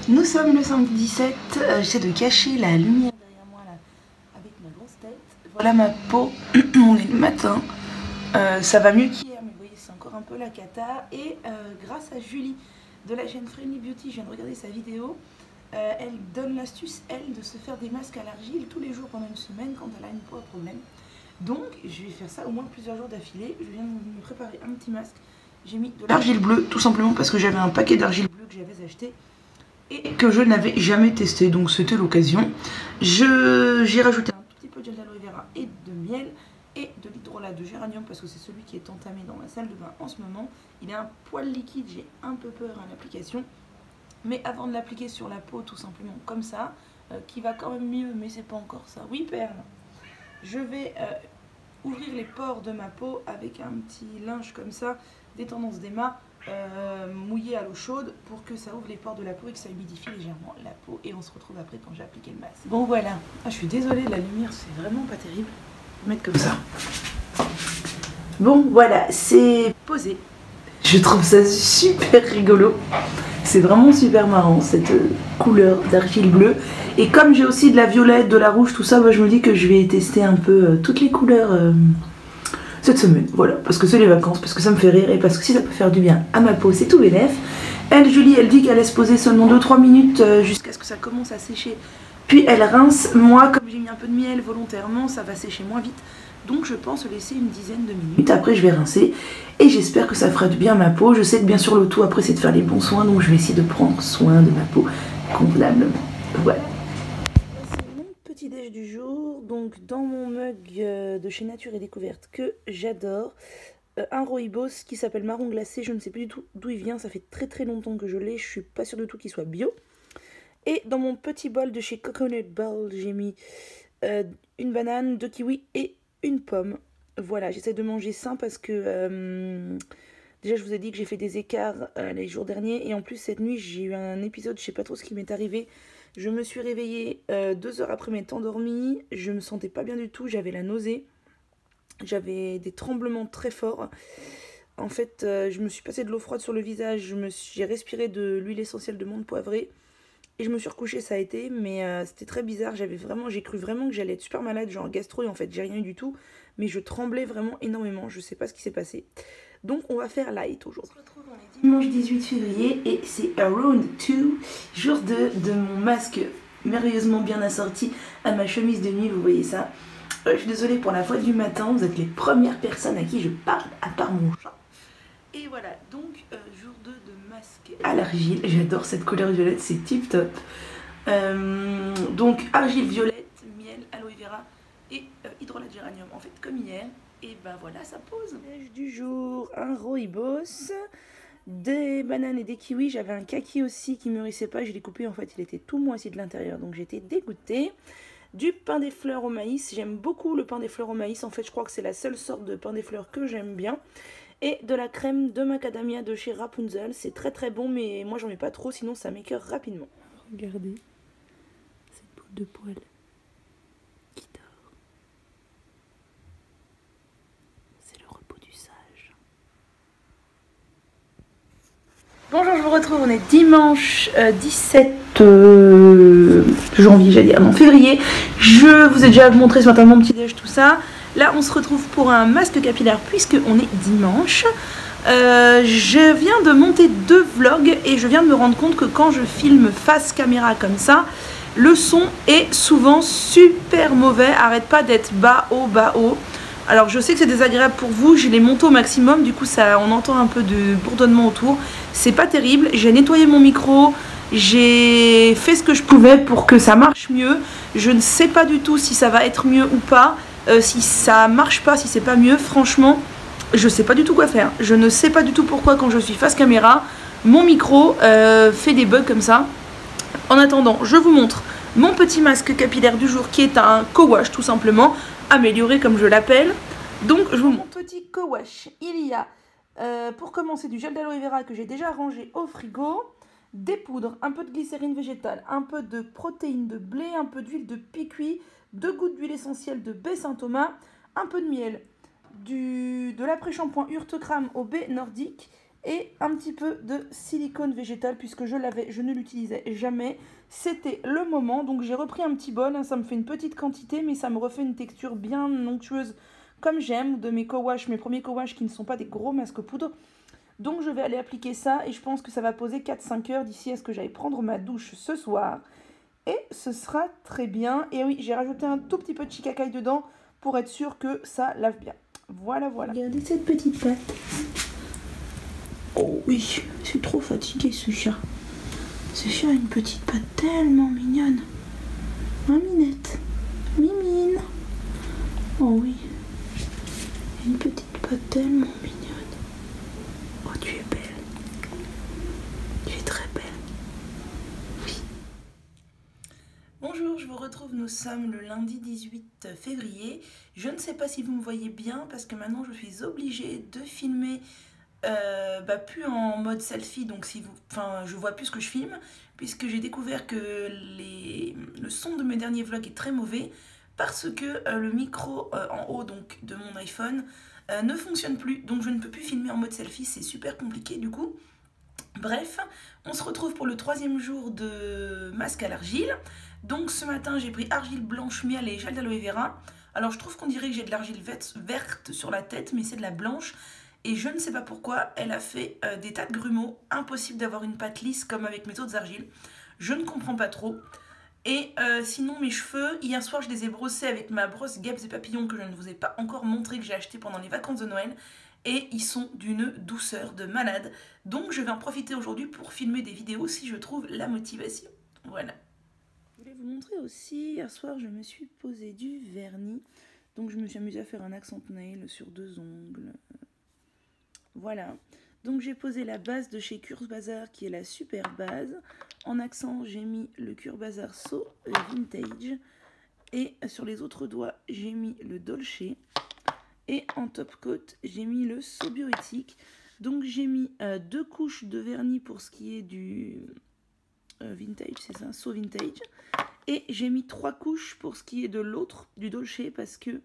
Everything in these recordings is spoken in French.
Nous sommes le samedi 17, j'essaie de cacher la lumière derrière moi là, avec ma grosse tête. Voilà ma peau, on est le matin, ça va mieux qu'hier, mais vous voyez c'est encore un peu la cata. Et grâce à Julie de la chaîne Friendly Beauty, je viens de regarder sa vidéo, elle donne l'astuce, elle, de se faire des masques à l'argile tous les jours pendant une semaine quand elle a une peau à problème. Donc je vais faire ça au moins plusieurs jours d'affilée. Je viens de me préparer un petit masque, j'ai mis de l'argile bleue tout simplement parce que j'avais un paquet d'argile bleue que j'avais acheté et que je n'avais jamais testé, donc c'était l'occasion. J'ai rajouté un tout petit peu de gel d'aloe vera et de miel et de l'hydrolat de géranium parce que c'est celui qui est entamé dans ma salle de bain en ce moment. Il est un poil liquide, j'ai un peu peur à l'application, mais avant de l'appliquer sur la peau tout simplement comme ça, qui va quand même mieux, mais c'est pas encore ça. Oui Perle, je vais ouvrir les pores de ma peau avec un petit linge comme ça, des tendances d'Emma, mouillé à l'eau chaude pour que ça ouvre les pores de la peau et que ça humidifie légèrement la peau. Et on se retrouve après quand j'ai appliqué le masque. Bon voilà, je suis désolée, la lumière c'est vraiment pas terrible. Je vais mettre comme ça. Bon voilà, c'est posé. Je trouve ça super rigolo. C'est vraiment super marrant cette couleur d'argile bleue. Et comme j'ai aussi de la violette, de la rouge, tout ça, bah, je me dis que je vais tester un peu toutes les couleurs cette semaine. Voilà, parce que c'est les vacances, parce que ça me fait rire et parce que si ça peut faire du bien à ma peau, c'est tout bénef. Elle, Julie, elle dit qu'elle laisse poser seulement 2-3 minutes jusqu'à ce que ça commence à sécher. Puis elle rince. Moi, comme j'ai mis un peu de miel volontairement, ça va sécher moins vite. Donc je pense laisser une dizaine de minutes. Après je vais rincer et j'espère que ça fera du bien à ma peau. Je sais que bien sûr le tout après c'est de faire les bons soins, donc je vais essayer de prendre soin de ma peau convenablement. Voilà. C'est mon petit déj du jour. Donc dans mon mug de chez Nature et Découverte que j'adore, un rooibos qui s'appelle marron glacé. Je ne sais plus du tout d'où il vient, ça fait très longtemps que je l'ai. Je suis pas sûre du tout qu'il soit bio. Et dans mon petit bol de chez Coconut Bowl, j'ai mis une banane, 2 kiwis et une pomme. Voilà, j'essaie de manger sain parce que déjà je vous ai dit que j'ai fait des écarts les jours derniers. Et en plus cette nuit j'ai eu un épisode, je sais pas trop ce qui m'est arrivé. Je me suis réveillée 2 heures après m'être endormie. Je me sentais pas bien du tout, j'avais la nausée. J'avais des tremblements très forts. En fait, je me suis passé de l'eau froide sur le visage. J'ai respiré de l'huile essentielle de menthe poivrée. Et je me suis recouchée, ça a été, mais c'était très bizarre. J'ai cru vraiment que j'allais être super malade, genre gastro, et en fait j'ai rien eu du tout. Mais je tremblais vraiment énormément, je sais pas ce qui s'est passé. Donc on va faire light aujourd'hui. On se retrouve, on est dimanche 18 février et c'est Around 2, jour 2 de mon masque merveilleusement bien assorti à ma chemise de nuit, vous voyez ça. Je suis désolée pour la voix du matin, vous êtes les premières personnes à qui je parle, à part mon chat. Et voilà, donc jour 2 de masque à l'argile. J'adore cette couleur violette, c'est tip top. Donc argile violette, miel, aloe vera et hydrolat de géranium. En fait comme hier. Et ben voilà, ça pose. Déj du jour, un rooibos, des bananes et des kiwis. J'avais un kaki aussi qui mûrissait pas, je l'ai coupé, en fait il était tout moisi de l'intérieur, donc j'étais dégoûtée. Du pain des fleurs au maïs, j'aime beaucoup le pain des fleurs au maïs. En fait je crois que c'est la seule sorte de pain des fleurs que j'aime bien. Et de la crème de macadamia de chez Rapunzel. C'est très bon, mais moi j'en mets pas trop, sinon ça m'écœure rapidement. Regardez cette boule de poils qui dort. C'est le repos du sage. Bonjour, je vous retrouve, on est dimanche 17 janvier, j'allais dire, non, février. Je vous ai déjà montré ce matin mon petit déj, tout ça. Là, on se retrouve pour un masque capillaire puisque on est dimanche. Je viens de monter 2 vlogs et je viens de me rendre compte que quand je filme face caméra comme ça, le son est souvent super mauvais. Arrête pas d'être bas, haut. Alors je sais que c'est désagréable pour vous, je l'ai monté au maximum, du coup ça, on entend un peu de bourdonnement autour. C'est pas terrible, j'ai nettoyé mon micro, j'ai fait ce que je pouvais pour que ça marche mieux. Je ne sais pas du tout si ça va être mieux ou pas. Si ça marche pas, si c'est pas mieux, franchement, je sais pas du tout quoi faire. Je ne sais pas du tout pourquoi quand je suis face caméra, mon micro fait des bugs comme ça. En attendant, je vous montre mon petit masque capillaire du jour qui est un co-wash tout simplement, amélioré comme je l'appelle. Donc je vous montre. Mon petit co-wash, il y a pour commencer du gel d'aloe vera que j'ai déjà rangé au frigo, des poudres, un peu de glycérine végétale, un peu de protéines de blé, un peu d'huile de piquis, 2 gouttes d'huile essentielle de baie Saint-Thomas, un peu de miel, de l'après-shampoing Urtecram au baie nordique et un petit peu de silicone végétal puisque je ne l'utilisais jamais. C'était le moment, donc j'ai repris un petit bol, hein, ça me fait une petite quantité mais ça me refait une texture bien onctueuse comme j'aime de mes co-wash, mes premiers co-wash qui ne sont pas des gros masques poudre. Donc je vais aller appliquer ça et je pense que ça va poser 4-5 heures d'ici à ce que j'aille prendre ma douche ce soir. Et ce sera très bien. Et oui, j'ai rajouté un tout petit peu de shikakai dedans pour être sûr que ça lave bien. Voilà, voilà. Regardez cette petite patte. Oh oui, je suis trop fatiguée ce chat. Ce chat a une petite patte tellement mignonne. Maminette, Mimine. Oh oui, une petite patte tellement mignonne. Oh, tu es belle. Tu es très belle. Oui. Bonjour, je vous retrouve, nous sommes le lundi 18 février. Je ne sais pas si vous me voyez bien parce que maintenant je suis obligée de filmer plus en mode selfie, donc je vois plus ce que je filme puisque j'ai découvert que le son de mes derniers vlogs est très mauvais parce que le micro en haut donc de mon iPhone ne fonctionne plus, donc je ne peux plus filmer en mode selfie, c'est super compliqué du coup. Bref, on se retrouve pour le 3e jour de masque à l'argile. Donc ce matin j'ai pris argile blanche, miel et gel d'aloe vera. Alors je trouve qu'on dirait que j'ai de l'argile verte sur la tête, mais c'est de la blanche. Et je ne sais pas pourquoi, elle a fait des tas de grumeaux. Impossible d'avoir une pâte lisse comme avec mes autres argiles. Je ne comprends pas trop. Et sinon mes cheveux, hier soir je les ai brossés avec ma brosse guêpes et papillons que je ne vous ai pas encore montré, que j'ai acheté pendant les vacances de Noël. Et ils sont d'une douceur de malade. Donc je vais en profiter aujourd'hui pour filmer des vidéos si je trouve la motivation. Voilà. Je voulais vous montrer aussi, hier soir je me suis posé du vernis. Donc je me suis amusée à faire un accent nail sur 2 ongles. Voilà, donc j'ai posé la base de chez Curbazar qui est la super base. En accent, j'ai mis le Curbazar So Vintage. Et sur les autres doigts, j'ai mis le Dolce. Et en top coat, j'ai mis le So Bioéthique. Donc j'ai mis 2 couches de vernis pour ce qui est du Vintage, c'est ça, So Vintage. Et j'ai mis 3 couches pour ce qui est de l'autre, du Dolce, parce que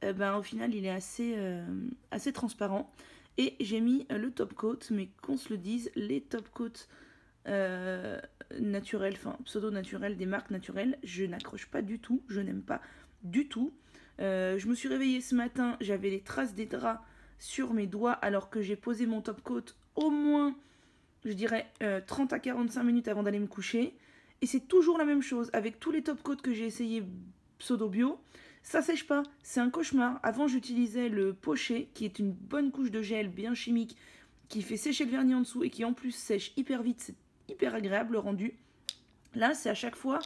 au final, il est assez transparent. Et j'ai mis le top coat, mais qu'on se le dise, les top coats naturels, enfin pseudo-naturels, des marques naturelles, je n'accroche pas du tout, je n'aime pas du tout. Je me suis réveillée ce matin, j'avais les traces des draps sur mes doigts alors que j'ai posé mon top coat au moins, je dirais, 30 à 45 minutes avant d'aller me coucher. Et c'est toujours la même chose, avec tous les top coats que j'ai essayé pseudo-bio, ça sèche pas, c'est un cauchemar. Avant j'utilisais le Poché, qui est une bonne couche de gel bien chimique, qui fait sécher le vernis en dessous et qui en plus sèche hyper vite, c'est hyper agréable le rendu. Là c'est à chaque fois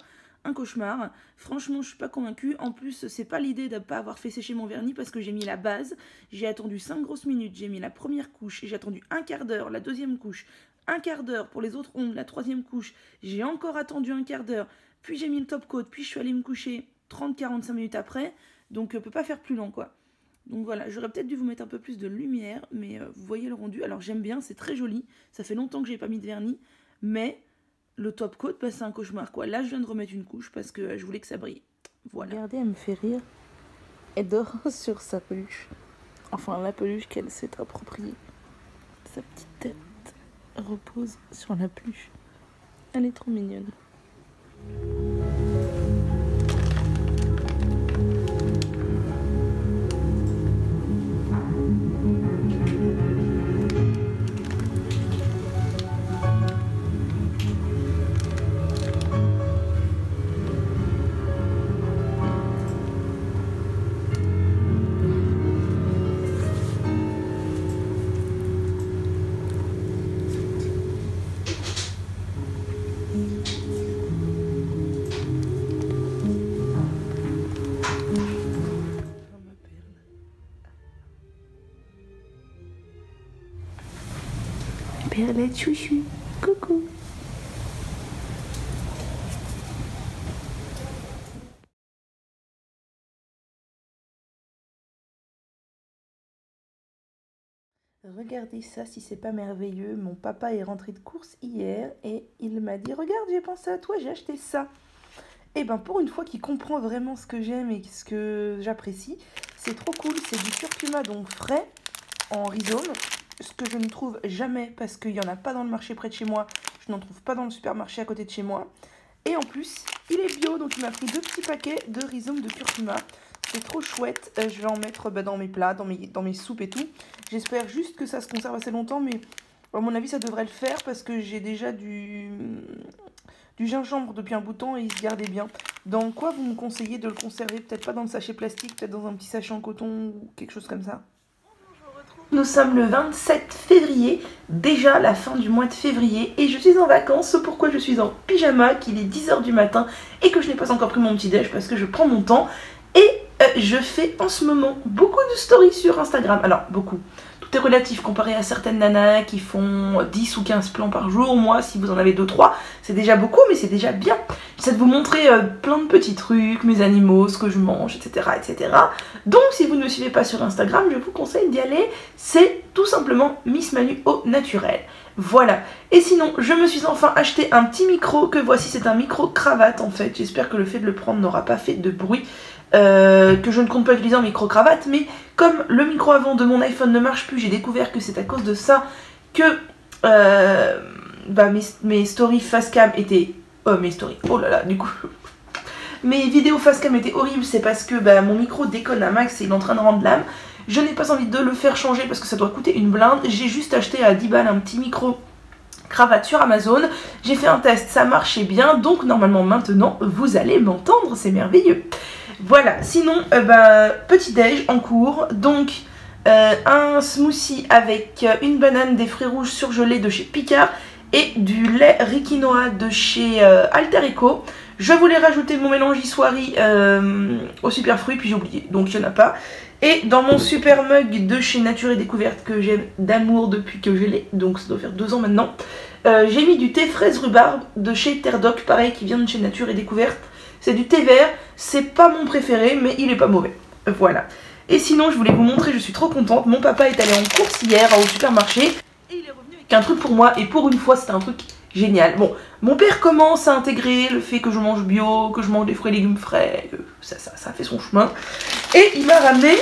un cauchemar, franchement je suis pas convaincue. En plus c'est pas l'idée de ne pas avoir fait sécher mon vernis parce que j'ai mis la base, j'ai attendu 5 grosses minutes, j'ai mis la première couche, j'ai attendu un quart d'heure, la deuxième couche, un quart d'heure pour les autres ongles, la troisième couche, j'ai encore attendu un quart d'heure, puis j'ai mis le top coat, puis je suis allée me coucher 30-45 minutes après, donc peut pas faire plus long quoi. Donc voilà, j'aurais peut-être dû vous mettre un peu plus de lumière, mais vous voyez le rendu. Alors j'aime bien, c'est très joli, ça fait longtemps que j'ai pas mis de vernis, mais le top coat, c'est un cauchemar quoi. Là je viens de remettre une couche parce que je voulais que ça brille. Voilà. Regardez, elle me fait rire, elle dort sur sa peluche. Enfin la peluche qu'elle s'est appropriée. Sa petite tête repose sur la peluche. Elle est trop mignonne. Perlette chouchou, coucou. Regardez ça, si c'est pas merveilleux. Mon papa est rentré de course hier et il m'a dit « Regarde, j'ai pensé à toi, j'ai acheté ça ». Et ben pour une fois qu'il comprend vraiment ce que j'aime et ce que j'apprécie, c'est trop cool. C'est du curcuma donc frais en rhizome. ce que je ne trouve jamais parce qu'il n'y en a pas dans le marché près de chez moi. Je n'en trouve pas dans le supermarché à côté de chez moi. Et en plus, il est bio, donc il m'a pris 2 petits paquets de rhizome de curcuma. C'est trop chouette. Je vais en mettre dans mes plats, dans mes soupes et tout. J'espère juste que ça se conserve assez longtemps, mais à mon avis, ça devrait le faire parce que j'ai déjà du gingembre depuis un bout de temps et il se gardait bien. Dans quoi vous me conseillez de le conserver? Peut-être pas dans le sachet plastique, peut-être dans un petit sachet en coton ou quelque chose comme ça. Nous sommes le 27 février, déjà la fin du mois de février, et je suis en vacances, pourquoi je suis en pyjama, qu'il est 10 h du matin, et que je n'ai pas encore pris mon petit déj parce que je prends mon temps, et je fais en ce moment beaucoup de stories sur Instagram. Alors, beaucoup. Tout est relatif comparé à certaines nanas qui font 10 ou 15 plans par jour. Moi, si vous en avez 2-3, c'est déjà beaucoup, mais c'est déjà bien. J'essaie de vous montrer plein de petits trucs, mes animaux, ce que je mange, etc., etc. Donc, si vous ne me suivez pas sur Instagram, je vous conseille d'y aller. C'est tout simplement Miss Manu au naturel. Voilà. Et sinon, je me suis enfin acheté un petit micro que voici. C'est un micro cravate en fait. J'espère que le fait de le prendre n'aura pas fait de bruit. Que je ne compte pas utiliser en micro-cravate, mais comme le micro avant de mon iPhone ne marche plus, j'ai découvert que c'est à cause de ça que mes stories facecam étaient... mes stories, oh là là, du coup... mes vidéos facecam étaient horribles, c'est parce que mon micro déconne à max et il est en train de rendre l'âme. Je n'ai pas envie de le faire changer parce que ça doit coûter une blinde. J'ai juste acheté à 10 balles un petit micro cravate sur Amazon. J'ai fait un test, ça marchait bien, donc normalement maintenant vous allez m'entendre, c'est merveilleux. Voilà, sinon, petit déj en cours, donc un smoothie avec une banane, des fruits rouges surgelés de chez Picard et du lait Rikinoa de chez Alter Eco. Je voulais rajouter mon mélange Issoiri au super fruit, puis j'ai oublié, donc il n'y en a pas. Et dans mon super mug de chez Nature et Découverte que j'aime d'amour depuis que je l'ai, donc ça doit faire 2 ans maintenant, j'ai mis du thé fraise rhubarbe de chez Terdoc, pareil, qui vient de chez Nature et Découverte. C'est du thé vert, c'est pas mon préféré, mais il est pas mauvais. Voilà. Et sinon, je voulais vous montrer, je suis trop contente. Mon papa est allé en course hier au supermarché et il est revenu avec un truc pour moi. Et pour une fois, c'était un truc génial. Bon, mon père commence à intégrer le fait que je mange bio, que je mange des fruits et légumes frais, que ça fait son chemin. Et il m'a ramené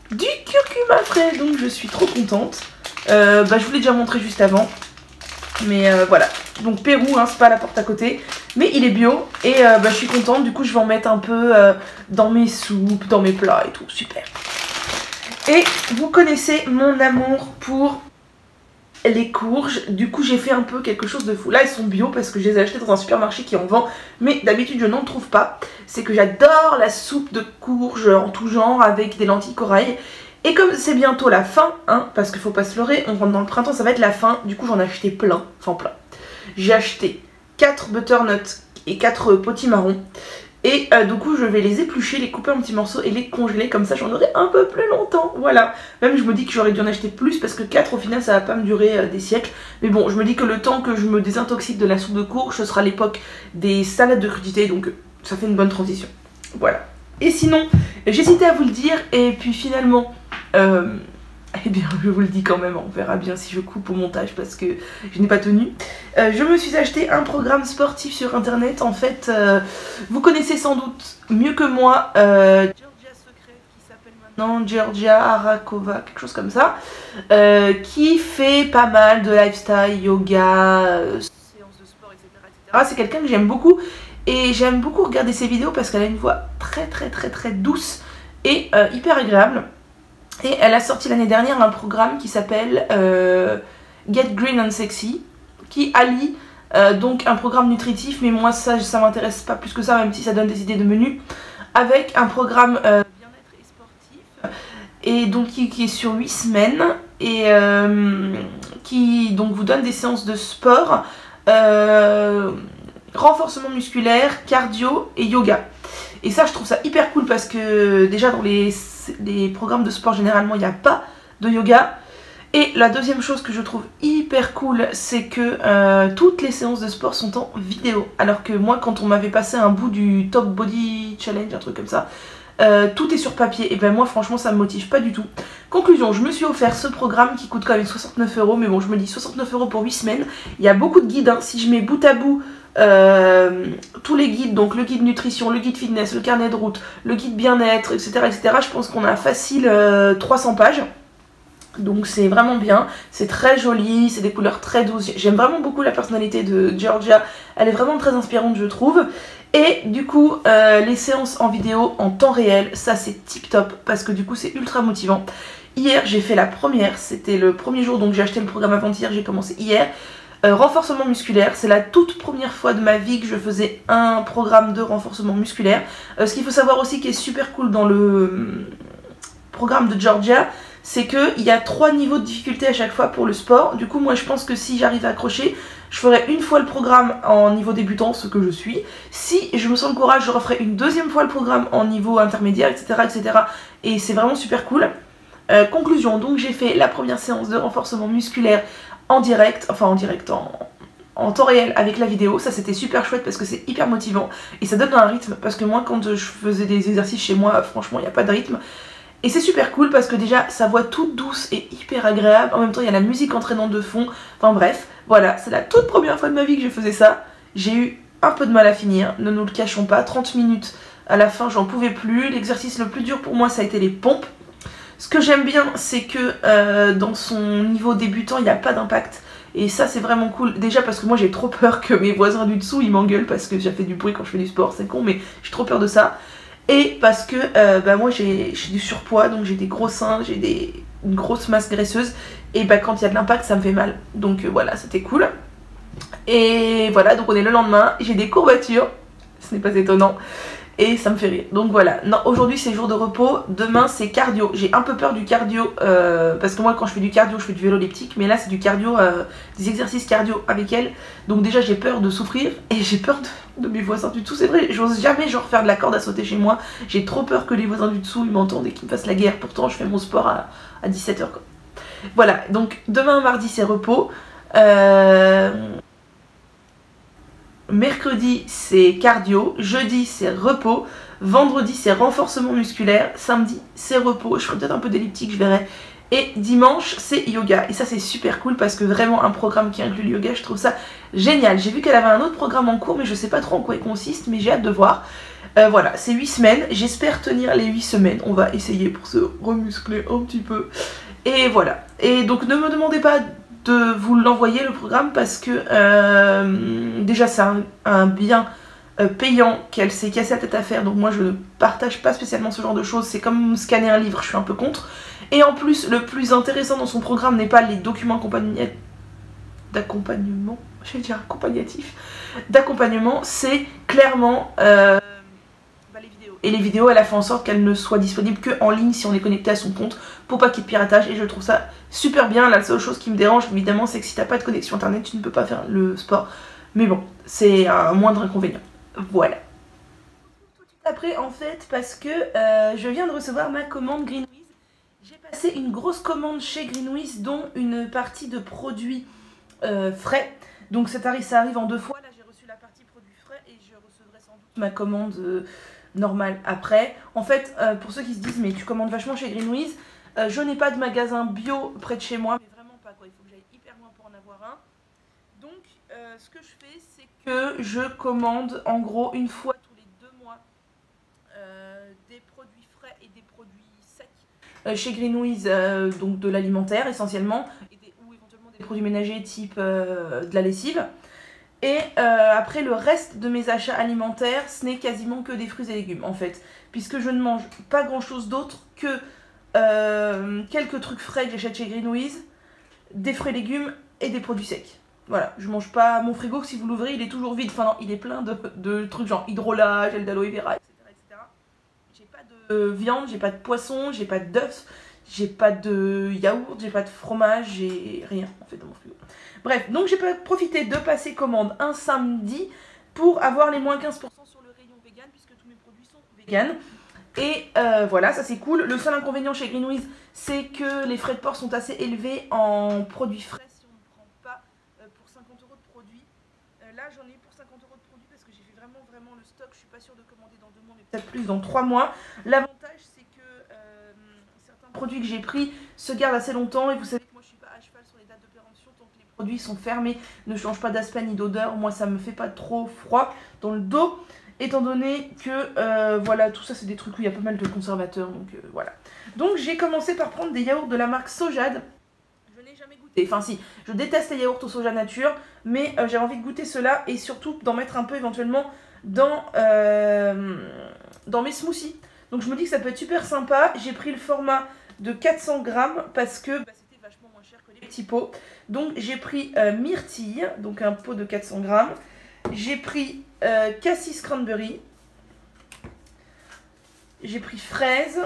du curcuma frais, donc je suis trop contente. Je vous l'ai déjà montré juste avant. Mais voilà, donc Pérou, hein, c'est pas à la porte à côté, mais il est bio et je suis contente, du coup je vais en mettre un peu dans mes soupes, dans mes plats et tout, super. Et vous connaissez mon amour pour les courges, du coup j'ai fait un peu quelque chose de fou. Là elles sont bio parce que je les ai achetées dans un supermarché qui en vend, mais d'habitude je n'en trouve pas. C'est que j'adore la soupe de courges en tout genre avec des lentilles corail. Et comme c'est bientôt la fin, hein, parce qu'il faut pas se leurrer, on rentre dans le printemps, ça va être la fin, du coup j'en ai acheté plein, enfin plein. J'ai acheté 4 butternuts et 4 potimarrons, et du coup je vais les éplucher, les couper en petits morceaux et les congeler, comme ça j'en aurai un peu plus longtemps, voilà. Même je me dis que j'aurais dû en acheter plus, parce que 4 au final ça va pas me durer des siècles. Mais bon, je me dis que le temps que je me désintoxique de la soupe de courge, ce sera l'époque des salades de crudités, donc ça fait une bonne transition, voilà. Et sinon, j'hésitais à vous le dire, et puis finalement... eh bien je vous le dis quand même, on verra bien si je coupe au montage parce que je n'ai pas tenu. Je me suis acheté un programme sportif sur internet. En fait, vous connaissez sans doute mieux que moi Georgia Secret, qui s'appelle maintenant Georgia Arakova, quelque chose comme ça, qui fait pas mal de lifestyle, yoga, séances de sport, etc. C'est quelqu'un que j'aime beaucoup et j'aime beaucoup regarder ses vidéos parce qu'elle a une voix très douce et hyper agréable. Et elle a sorti l'année dernière un programme qui s'appelle Get Green and Sexy, qui allie donc un programme nutritif, mais moi ça m'intéresse pas plus que ça, même si ça donne des idées de menu, avec un programme bien-être et sportif, et donc qui est sur 8 semaines, et qui donc vous donne des séances de sport, renforcement musculaire, cardio et yoga. Et ça je trouve ça hyper cool parce que déjà dans les programmes de sport généralement il n'y a pas de yoga. Et la deuxième chose que je trouve hyper cool, c'est que toutes les séances de sport sont en vidéo. Alors que moi quand on m'avait passé un bout du Top Body Challenge, un truc comme ça, tout est sur papier, et ben moi franchement ça me motive pas du tout. Conclusion, je me suis offert ce programme qui coûte quand même 69 €, mais bon je me dis 69 € pour 8 semaines. Il y a beaucoup de guides, hein. Si je mets bout à bout tous les guides, donc le guide nutrition, le guide fitness, le carnet de route, le guide bien-être, etc., etc., je pense qu'on a facile 300 pages. Donc c'est vraiment bien, c'est très joli, c'est des couleurs très douces. J'aime vraiment beaucoup la personnalité de Georgia, elle est vraiment très inspirante je trouve. Et du coup les séances en vidéo en temps réel, ça c'est tip top parce que du coup c'est ultra motivant. Hier j'ai fait la première, c'était le premier jour donc j'ai acheté le programme avant-hier, j'ai commencé hier. Renforcement musculaire, c'est la toute première fois de ma vie que je faisais un programme de renforcement musculaire. Ce qu'il faut savoir aussi qui est super cool dans le programme de Georgia, c'est qu'il y a 3 niveaux de difficulté à chaque fois pour le sport. Du coup moi je pense que si j'arrive à accrocher, je ferai une fois le programme en niveau débutant, ce que je suis. Si je me sens le courage, je referai une deuxième fois le programme en niveau intermédiaire, etc. etc. Et c'est vraiment super cool. Conclusion, donc j'ai fait la première séance de renforcement musculaire en direct, enfin en direct, en temps réel avec la vidéo. Ça c'était super chouette parce que c'est hyper motivant et ça donne un rythme parce que moi quand je faisais des exercices chez moi, franchement il n'y a pas de rythme. Et c'est super cool parce que déjà sa voix toute douce et hyper agréable, en même temps il y a la musique entraînante de fond, enfin bref, voilà, c'est la toute première fois de ma vie que je faisais ça. J'ai eu un peu de mal à finir, ne nous le cachons pas, 30 minutes à la fin j'en pouvais plus. L'exercice le plus dur pour moi ça a été les pompes. Ce que j'aime bien c'est que dans son niveau débutant il n'y a pas d'impact. Et ça c'est vraiment cool, déjà parce que moi j'ai trop peur que mes voisins du dessous ils m'engueulent parce que j'ai fait du bruit quand je fais du sport, c'est con mais j'ai trop peur de ça. Et parce que bah moi j'ai du surpoids, donc j'ai des gros seins, j'ai une grosse masse graisseuse. Et bah quand il y a de l'impact ça me fait mal. Donc voilà, c'était cool. Et voilà, donc on est le lendemain, j'ai des courbatures, ce n'est pas étonnant. Et ça me fait rire. Donc voilà, non, aujourd'hui c'est jour de repos, demain c'est cardio. J'ai un peu peur du cardio, parce que moi quand je fais du cardio, je fais du vélo elliptique. Mais là c'est du cardio, des exercices cardio avec elle. Donc déjà j'ai peur de souffrir et j'ai peur de mes voisins du dessous. C'est vrai, j'ose jamais genre faire de la corde à sauter chez moi. J'ai trop peur que les voisins du dessous ils m'entendent et qu'ils me fassent la guerre. Pourtant je fais mon sport à 17 h quoi. Voilà, donc demain mardi c'est repos. Mercredi c'est cardio, jeudi c'est repos, vendredi c'est renforcement musculaire, samedi c'est repos, je ferai peut-être un peu d'elliptique, je verrai. Et dimanche c'est yoga, et ça c'est super cool parce que vraiment un programme qui inclut le yoga, je trouve ça génial. J'ai vu qu'elle avait un autre programme en cours mais je sais pas trop en quoi il consiste, mais j'ai hâte de voir. Voilà, c'est 8 semaines, j'espère tenir les 8 semaines, on va essayer pour se remuscler un petit peu. Et voilà, et donc ne me demandez pas de vous l'envoyer le programme parce que déjà c'est un bien payant qu'elle s'est cassée la tête à faire, donc moi je ne partage pas spécialement ce genre de choses, c'est comme scanner un livre, je suis un peu contre. Et en plus le plus intéressant dans son programme n'est pas les documents d'accompagnement, je vais dire accompagnatif, d'accompagnement, c'est clairement les vidéos. Et les vidéos elle a fait en sorte qu'elles ne soient disponibles que en ligne si on est connecté à son compte pour pas qu'il y ait de piratage, et je trouve ça super bien. La seule chose qui me dérange évidemment c'est que si t'as pas de connexion internet tu ne peux pas faire le sport, mais bon c'est un moindre inconvénient. Voilà. Tout de suite après en fait parce que je viens de recevoir ma commande Greenwiz. J'ai passé une grosse commande chez Greenwiz dont une partie de produits frais, donc ça arrive en 2 fois. Là j'ai reçu la partie produits frais et je recevrai sans doute ma commande normale après. En fait pour ceux qui se disent mais tu commandes vachement chez Greenwiz, je n'ai pas de magasin bio près de chez moi, mais vraiment pas quoi, il faut que j'aille hyper loin pour en avoir un. Donc ce que je fais c'est que je commande en gros une fois tous les 2 mois des produits frais et des produits secs chez Greenwiz, donc de l'alimentaire essentiellement, ou éventuellement des produits ménagers type de la lessive. Et après le reste de mes achats alimentaires, ce n'est quasiment que des fruits et légumes en fait, puisque je ne mange pas grand chose d'autre que quelques trucs frais que j'achète chez Greenwiz, des fruits et légumes et des produits secs. Voilà, je mange pas, mon frigo si vous l'ouvrez il est toujours vide, enfin non, il est plein de trucs genre hydrolat, gel d'aloe vera, etc. etc. J'ai pas de viande, j'ai pas de poisson, j'ai pas d'œufs, j'ai pas de yaourt, j'ai pas de fromage, j'ai rien en fait dans mon frigo. Bref, donc j'ai profité de passer commande un samedi pour avoir les moins 15% sur le rayon vegan puisque tous mes produits sont vegan. Et voilà, ça c'est cool. Le seul inconvénient chez Greenwiz, c'est que les frais de port sont assez élevés en produits frais si on ne prend pas pour 50 € de produits. Là j'en ai eu pour 50 € de produits parce que j'ai fait vraiment le stock. Je suis pas sûre de commander dans 2 mois, mais peut-être plus dans 3 mois. L'avantage c'est que certains produits que j'ai pris se gardent assez longtemps, et vous savez que moi je suis pas à cheval sur les dates de péremption. Tant que les produits sont fermés, ne changent pas d'aspect ni d'odeur, moi ça me fait pas trop froid dans le dos. Étant donné que, voilà, tout ça c'est des trucs où il y a pas mal de conservateurs, donc voilà. Donc j'ai commencé par prendre des yaourts de la marque Sojade. Je n'ai jamais goûté, enfin si, je déteste les yaourts au soja nature, mais j'ai envie de goûter cela et surtout d'en mettre un peu éventuellement dans mes smoothies. Donc je me dis que ça peut être super sympa. J'ai pris le format de 400 grammes parce que c'était vachement moins cher que les petits pots. Donc j'ai pris myrtille, donc un pot de 400 grammes. J'ai pris cassis cranberry. J'ai pris fraise.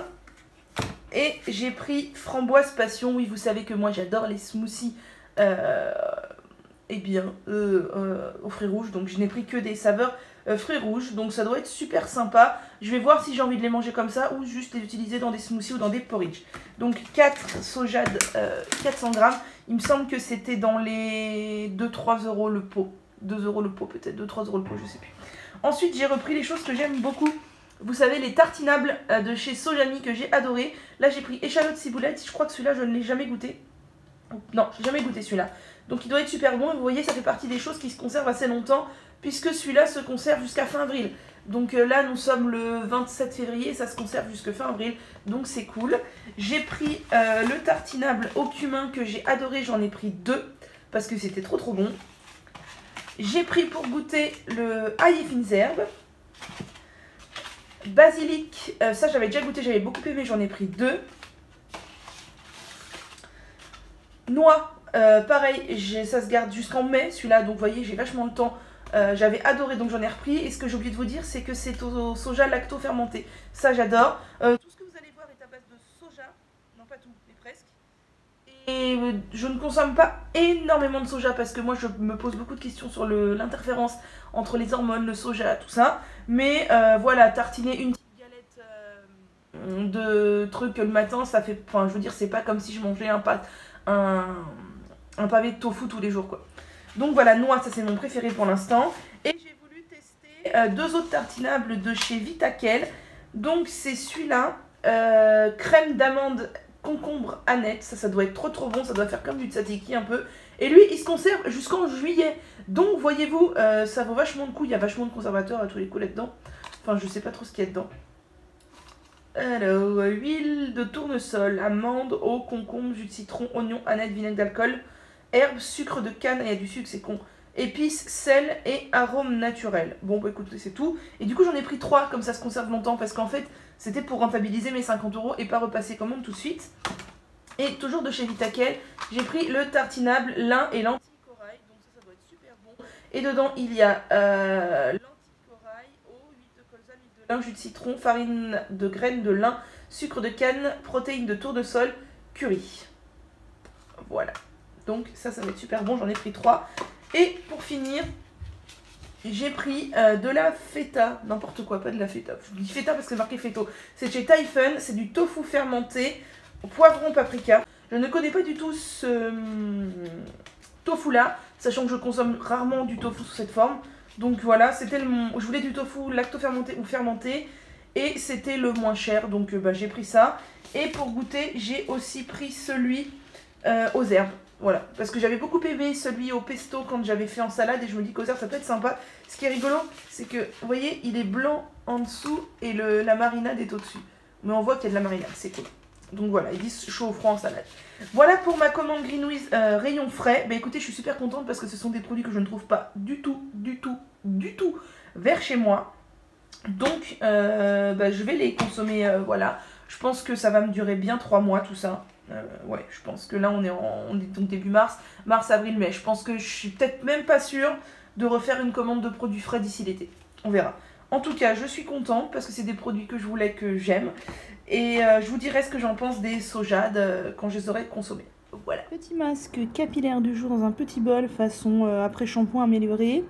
Et j'ai pris framboise passion. Oui, vous savez que moi j'adore les smoothies aux fruits rouges. Donc je n'ai pris que des saveurs fruits rouges. Donc ça doit être super sympa. Je vais voir si j'ai envie de les manger comme ça ou juste les utiliser dans des smoothies ou dans des porridge. Donc 4 sojades 400 grammes. Il me semble que c'était dans les 2-3 euros le pot. 2 euros le pot peut-être, 2-3 euros le pot, je sais plus. Ensuite j'ai repris les choses que j'aime beaucoup. Vous savez, les tartinables de chez Sojami que j'ai adoré. Là, j'ai pris échalote ciboulette. Je crois que celui-là, je ne l'ai jamais goûté. Non, j'ai jamais goûté celui-là. Donc, il doit être super bon. Et vous voyez, ça fait partie des choses qui se conservent assez longtemps, puisque celui-là se conserve jusqu'à fin avril. Donc là, nous sommes le 27 février. Ça se conserve jusqu'à fin avril. Donc, c'est cool. J'ai pris le tartinable au cumin que j'ai adoré. J'en ai pris 2 parce que c'était trop bon. J'ai pris pour goûter le ail et fines herbes. Basilic, ça j'avais déjà goûté, j'avais beaucoup aimé, j'en ai pris 2. Noix, pareil, ça se garde jusqu'en mai celui-là, donc vous voyez j'ai vachement le temps. J'avais adoré donc j'en ai repris. Et ce que j'ai oublié de vous dire, c'est que c'est au soja lacto fermenté. Ça j'adore. Tout ce que vous allez voir est à base de soja, non pas tout, mais presque. Et je ne consomme pas énormément de soja parce que moi je me pose beaucoup de questions sur l'interférence entre les hormones, le soja, tout ça. Mais voilà, tartiner une petite galette de trucs le matin, ça fait... Enfin, je veux dire, c'est pas comme si je mangeais un pavé de tofu tous les jours, quoi. Donc voilà, noix, ça c'est mon préféré pour l'instant. Et j'ai voulu tester 2 autres tartinables de chez Vitakel. Donc c'est celui-là, crème d'amande concombre Annette, ça doit être trop bon, ça doit faire comme du tzatziki un peu. Et lui, il se conserve jusqu'en juillet. Donc, voyez-vous, ça vaut vachement de coup. Il y a vachement de conservateurs à tous les coups là-dedans. Enfin, je sais pas trop ce qu'il y a dedans. Alors, huile de tournesol, amande, eau, concombre, jus de citron, oignon, Annette, vinaigre d'alcool, herbes, sucre de canne, il y a du sucre, c'est con. Épices, sel et arômes naturels. Bon, bah écoutez, c'est tout. Et du coup, j'en ai pris 3, comme ça se conserve longtemps, parce qu'en fait, c'était pour rentabiliser mes 50 € et pas repasser commande tout de suite. Et toujours de chez Vitakel, j'ai pris le tartinable lin et lentilles corail, donc ça doit être super bon. Et dedans, il y a lentilles corail, eau, huile de colza, huile de lin, jus de citron, farine de graines de lin, sucre de canne, protéines de tournesol, curry. Voilà. Donc ça va être super bon, j'en ai pris 3. Et pour finir, j'ai pris de la feta, n'importe quoi, pas de la feta. Je dis feta parce que c'est marqué feto. C'est chez Typhon, c'est du tofu fermenté, poivron, paprika. Je ne connais pas du tout ce tofu là, sachant que je consomme rarement du tofu sous cette forme. Donc voilà, c'était je voulais du tofu lacto-fermenté ou fermenté, et c'était le moins cher, donc j'ai pris ça. Et pour goûter, j'ai aussi pris celui aux herbes. Voilà, parce que j'avais beaucoup aimé celui au pesto quand j'avais fait en salade, et je me dis qu'aux herbes ça peut être sympa. Ce qui est rigolo, c'est que, vous voyez, il est blanc en dessous et la marinade est au-dessus. Mais on voit qu'il y a de la marinade, c'est cool. Donc voilà, ils disent chaud ou froid en salade. Voilà pour ma commande Greenwiz rayon frais. Bah écoutez, je suis super contente parce que ce sont des produits que je ne trouve pas du tout vers chez moi. Donc je vais les consommer, voilà. Je pense que ça va me durer bien 3 mois tout ça. Ouais, je pense que là on est donc début mars, avril, mai. Je pense que je suis peut-être même pas sûre de refaire une commande de produits frais d'ici l'été. On verra. En tout cas, je suis contente parce que c'est des produits que je voulais, que j'aime. Et je vous dirai ce que j'en pense des sojades quand je les aurai consommés. Voilà. Petit masque capillaire du jour dans un petit bol façon après-shampoing amélioré.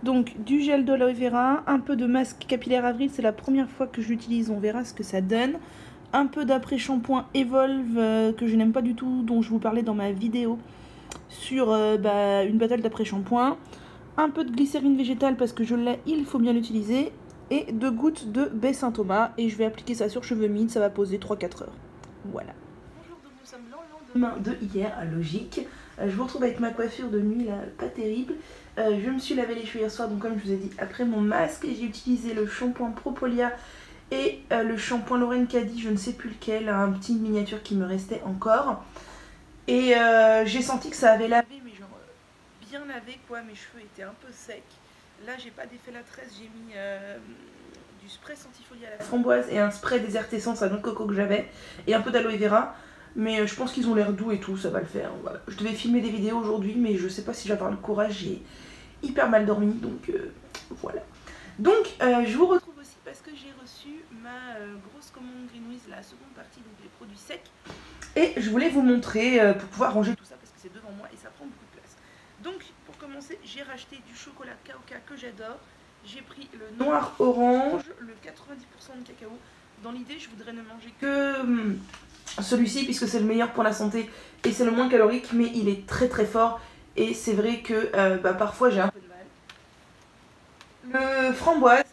Donc du gel d'aloe vera, un peu de masque capillaire avril, c'est la première fois que je l'utilise, on verra ce que ça donne. Un peu d'après-shampoing Evolve que je n'aime pas du tout, dont je vous parlais dans ma vidéo sur une battle d'après-shampoing. Un peu de glycérine végétale parce que je l'ai, il faut bien l'utiliser. Et 2 gouttes de baie Saint-Thomas. Et je vais appliquer ça sur cheveux humides, ça va poser 3-4 heures. Voilà. Bonjour, donc nous sommes le lendemain de hier, à logique. Je vous retrouve avec ma coiffure de nuit, là, pas terrible. Je me suis lavé les cheveux hier soir, donc comme je vous ai dit, après mon masque, j'ai utilisé le shampoing Propolia Et le shampoing Lorraine Caddy, je ne sais plus lequel, un petit miniature qui me restait encore. Et j'ai senti que ça avait lavé, mais genre bien lavé quoi, mes cheveux étaient un peu secs. Là j'ai pas d'effet la tresse, j'ai mis du spray Sentifolie à la framboise et un spray Désert Essence à noix de coco que j'avais. Et un peu d'aloe vera. Mais je pense qu'ils ont l'air doux et tout, ça va le faire. Voilà. Je devais filmer des vidéos aujourd'hui, mais je sais pas si j'avais le courage, j'ai hyper mal dormi, donc voilà. Donc je vous retrouve aussi parce que j'ai reçu ma grosse commande Greenwiz, la seconde partie, donc les produits secs. Et je voulais vous montrer pour pouvoir ranger tout ça parce que c'est devant moi et ça prend beaucoup de place. Donc pour commencer, j'ai racheté du chocolat Kaoka que j'adore. J'ai pris le noir orange, le 90% de cacao. Dans l'idée, je voudrais ne manger que celui-ci puisque c'est le meilleur pour la santé et c'est le moins calorique, mais il est très très fort et c'est vrai que parfois j'ai un peu de mal. Le framboise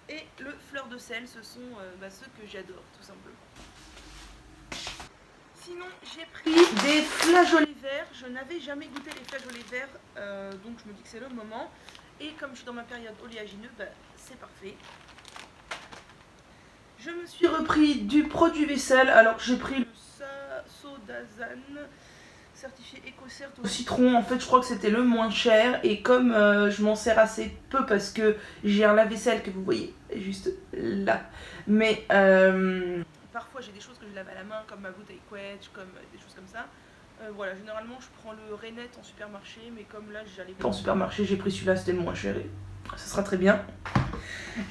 et le fleur de sel, ce sont ceux que j'adore tout simplement. Sinon j'ai pris des flageolets verts, je n'avais jamais goûté les flageolets verts, donc je me dis que c'est le moment. Et comme je suis dans ma période oléagineux, c'est parfait. Je me suis repris du produit vaisselle, alors j'ai pris le Sodazane certifié EcoCert au citron. En fait je crois que c'était le moins cher et comme je m'en sers assez peu parce que j'ai un lave-vaisselle que vous voyez juste là. Mais parfois j'ai des choses que je lave à la main comme ma bouteille Quetch, comme des choses comme ça. Voilà, généralement je prends le Renette en supermarché, mais comme là j'allais pas en supermarché, j'ai pris celui-là, c'était le moins cher et ça sera très bien.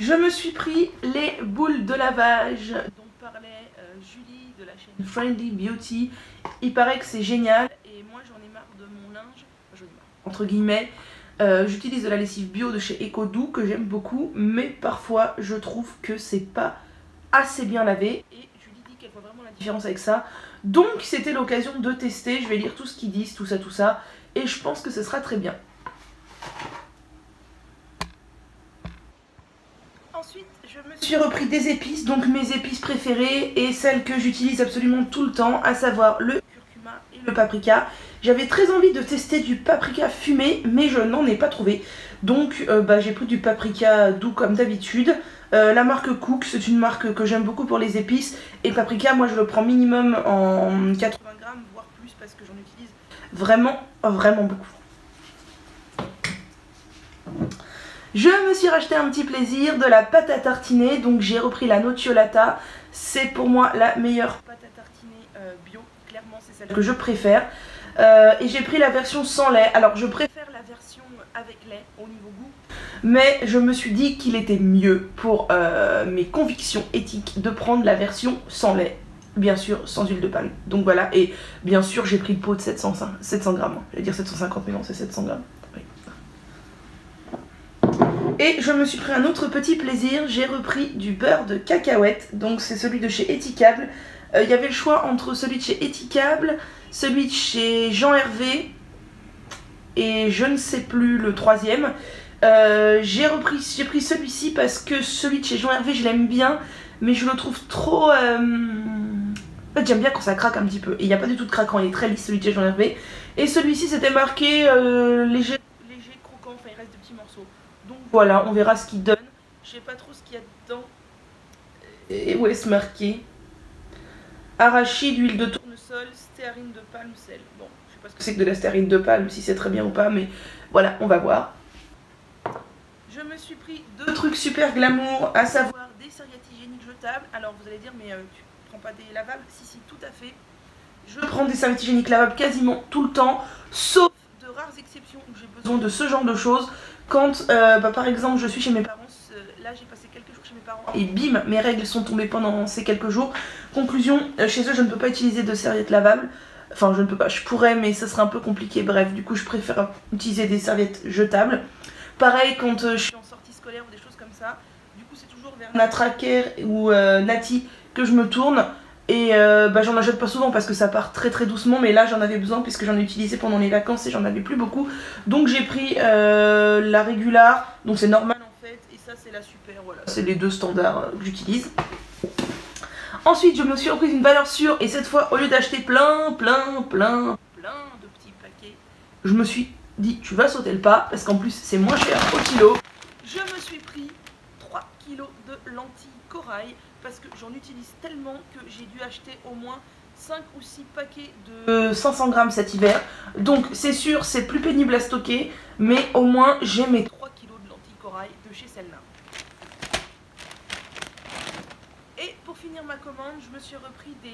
Je me suis pris les boules de lavage dont parlait Julie de la chaîne Friendly Beauty. Il paraît que c'est génial et moi j'en ai marre de mon linge, j'en ai marre, entre guillemets. J'utilise de la lessive bio de chez EcoDoux que j'aime beaucoup, mais parfois je trouve que c'est pas assez bien lavé et Julie dit qu'elle voit vraiment la différence avec ça. Donc c'était l'occasion de tester, je vais lire tout ce qu'ils disent, tout ça, et je pense que ce sera très bien. Ensuite, je me suis repris des épices, donc mes épices préférées et celles que j'utilise absolument tout le temps, à savoir le curcuma et le paprika. J'avais très envie de tester du paprika fumé, mais je n'en ai pas trouvé. Donc j'ai pris du paprika doux comme d'habitude. La marque Cook, c'est une marque que j'aime beaucoup pour les épices. Et paprika, moi je le prends minimum en 80 grammes, voire plus, parce que j'en utilise vraiment, vraiment beaucoup. Je me suis racheté un petit plaisir de la pâte à tartiner, donc j'ai repris la Nocciolata. C'est pour moi la meilleure pâte à tartiner bio, clairement c'est celle que je préfère. Et j'ai pris la version sans lait, alors je préfère la version avec lait au niveau goût, mais je me suis dit qu'il était mieux pour mes convictions éthiques de prendre la version sans lait. Bien sûr sans huile de palme, donc voilà, et bien sûr j'ai pris le pot de 700 grammes, j'allais dire 750 mais non c'est 700 grammes. Et je me suis pris un autre petit plaisir, j'ai repris du beurre de cacahuète, donc c'est celui de chez Ethicable. Il y avait le choix entre celui de chez Ethicable, celui de chez Jean Hervé et je ne sais plus le troisième. J'ai pris celui-ci parce que celui de chez Jean Hervé je l'aime bien, mais je le trouve trop... En fait j'aime bien quand ça craque un petit peu, et il n'y a pas du tout de craquant, il est très lisse celui de chez Jean Hervé. Et celui-ci c'était marqué léger croquant, enfin il reste des petits morceaux. Donc voilà, on verra ce qu'il donne. Je sais pas trop ce qu'il y a dedans. Et où est-ce marqué? Arachide, huile de tournesol, stéarine de palme, sel. Bon, je sais pas ce que c'est que de la stéarine de palme, si c'est très bien ou pas, mais voilà, on va voir. Je me suis pris deux trucs super glamour, à savoir des serviettes hygiéniques jetables. Alors vous allez dire, mais tu prends pas des lavables? Si, tout à fait. Je prends des serviettes hygiéniques lavables quasiment tout le temps, sauf de rares exceptions où j'ai besoin de ce genre de choses. Quand par exemple je suis chez mes parents, là j'ai passé quelques jours chez mes parents et bim, mes règles sont tombées pendant ces quelques jours. Conclusion, chez eux je ne peux pas utiliser de serviettes lavables. Enfin je ne peux pas, je pourrais mais ça serait un peu compliqué, bref du coup je préfère utiliser des serviettes jetables. Pareil quand je suis en sortie scolaire ou des choses comme ça, du coup c'est toujours vers Natraker ou Nati que je me tourne. Et j'en achète pas souvent parce que ça part très très doucement, mais là j'en avais besoin puisque j'en ai utilisé pendant les vacances et j'en avais plus beaucoup. Donc j'ai pris la Régular, donc c'est normal en fait, et ça c'est la Super, voilà. C'est les deux standards que j'utilise. Ensuite je me suis reprise une valeur sûre et cette fois au lieu d'acheter plein de petits paquets, je me suis dit tu vas sauter le pas parce qu'en plus c'est moins cher au kilo. Je me suis pris 3 kilos de lentilles corail parce que j'en utilise tellement que j'ai dû acheter au moins 5 ou 6 paquets de 500 grammes cet hiver. Donc c'est sûr, c'est plus pénible à stocker, mais au moins j'ai mes 3 kilos de lentilles corail de chez Selna. Et pour finir ma commande, je me suis repris des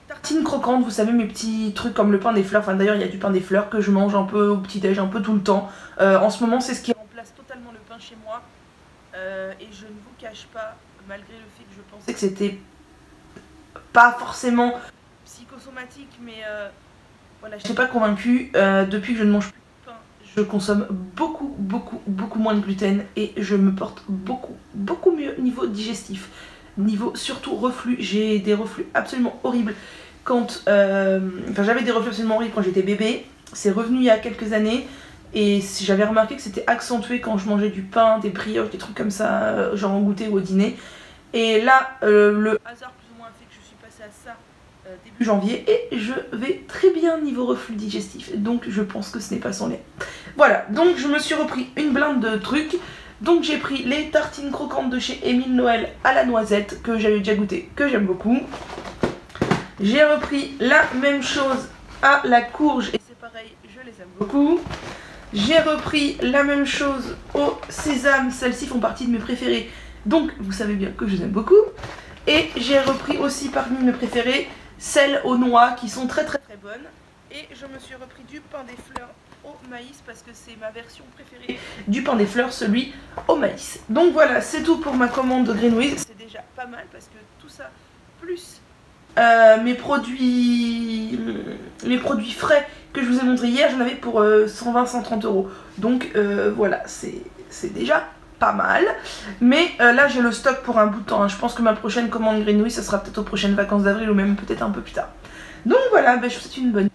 tartines croquantes, vous savez, mes petits trucs comme le pain des fleurs. Enfin d'ailleurs il y a du pain des fleurs que je mange un peu au petit-déj, un peu tout le temps. En ce moment c'est ce qui remplace totalement le pain chez moi. Et je ne vous cache pas, malgré le fait que je pensais que c'était pas forcément psychosomatique, mais voilà, je n'étais pas convaincue. Depuis que je ne mange plus de pain, je consomme beaucoup moins de gluten et je me porte beaucoup mieux niveau digestif. Niveau surtout reflux, j'ai des reflux absolument horribles quand... Enfin j'avais des reflux absolument horribles quand j'étais bébé, c'est revenu il y a quelques années et j'avais remarqué que c'était accentué quand je mangeais du pain, des brioches, des trucs comme ça, genre en goûter ou au dîner. Et là, le hasard plus ou moins fait que je suis passée à ça début janvier et je vais très bien niveau reflux digestif, donc je pense que ce n'est pas sans lait. Voilà, donc je me suis repris une blinde de trucs. Donc j'ai pris les tartines croquantes de chez Émile Noël à la noisette que j'avais déjà goûté, que j'aime beaucoup. J'ai repris la même chose à la courge et c'est pareil, je les aime beaucoup. J'ai repris la même chose au sésame, celles-ci font partie de mes préférées, donc vous savez bien que je les aime beaucoup. Et j'ai repris aussi parmi mes préférées celles aux noix qui sont très bonnes. Et je me suis repris du pain des fleurs au maïs parce que c'est ma version préférée du pain des fleurs, celui au maïs. Donc voilà, c'est tout pour ma commande de Greenwiz. C'est déjà pas mal parce que tout ça, plus mes produits frais que je vous ai montré hier, j'en avais pour 120-130 euros. Donc voilà, c'est déjà pas mal. Mais là j'ai le stock pour un bout de temps, hein. Je pense que ma prochaine commande Greenwiz, ça sera peut-être aux prochaines vacances d'avril ou même peut-être un peu plus tard. Donc voilà, je vous souhaite une bonne